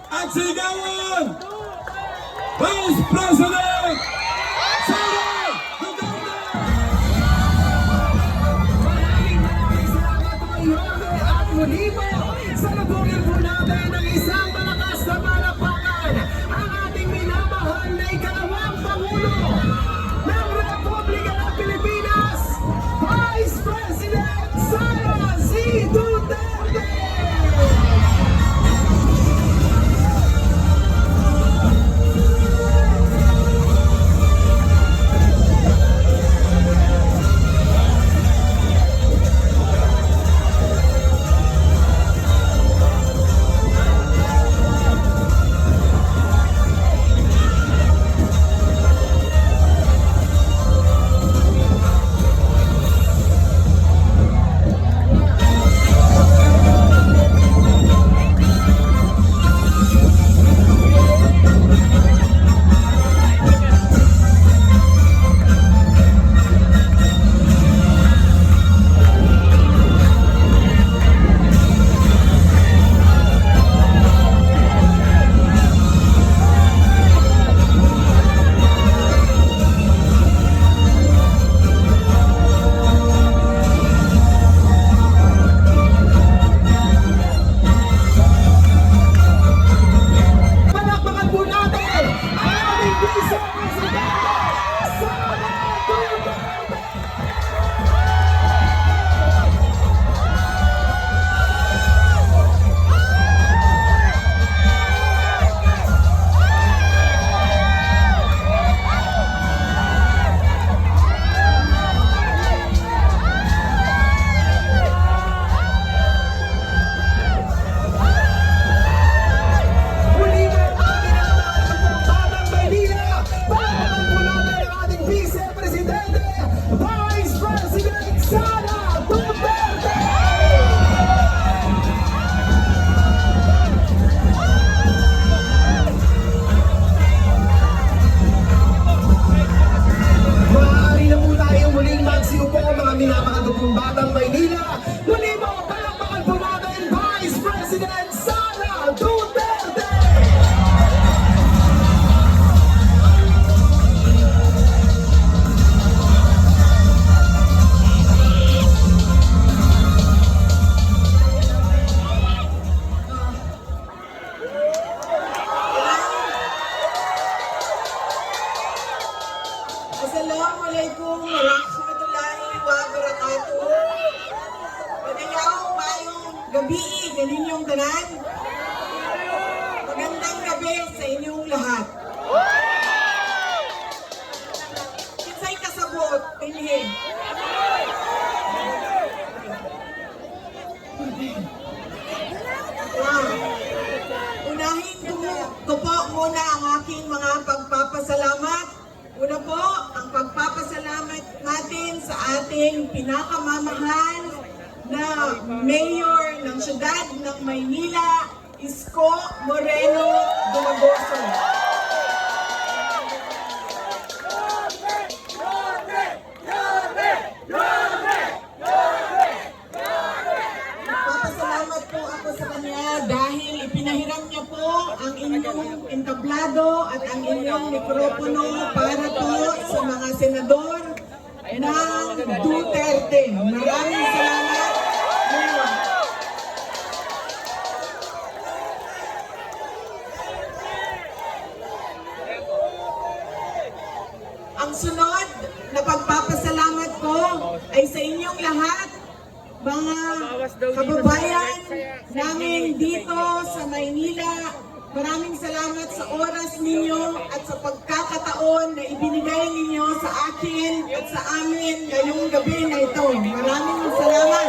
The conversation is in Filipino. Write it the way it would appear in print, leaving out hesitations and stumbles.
at sigawan Vice President Sara Duterte! Maraming salamat po Yorme at muli po salubungin po natin ng isang malakas na palakpakan ang ating minamahal na ikalawang Pangulo ng Republika ng Pilipinas, Vice President Sara Z. Duterte! Batang Maynila, muli mo palakpakan po natin Vice President Sara Duterte! Assalamualaikum warahmatullahi wabarakatuh. Magandang mayong gabi kaninyong tanan. Magandang gabi sa inyong lahat. Kinsay kasabot, pinhi. Unahin ko po muna ang aking mga pagpapasalamat. Una po, ang pagpapasalamat natin sa ating pinakamamahal na Mayor ng Siyudad ng Maynila, Isko Moreno Dumagoso. Nagpapasalamat po ako sa kanya dahil ipinahiram niya po ang inyong entablado at ang inyong mikropono para po sa mga senador ng Duterte. Maraming salamat. Ang sunod na pagpapasalamat ko ay sa inyong lahat, mga kababayan namin dito sa Maynila. Maraming salamat sa oras ninyo at sa pagkakataon na ibinigay ninyo sa akin at sa amin ngayong gabi na ito. Maraming salamat.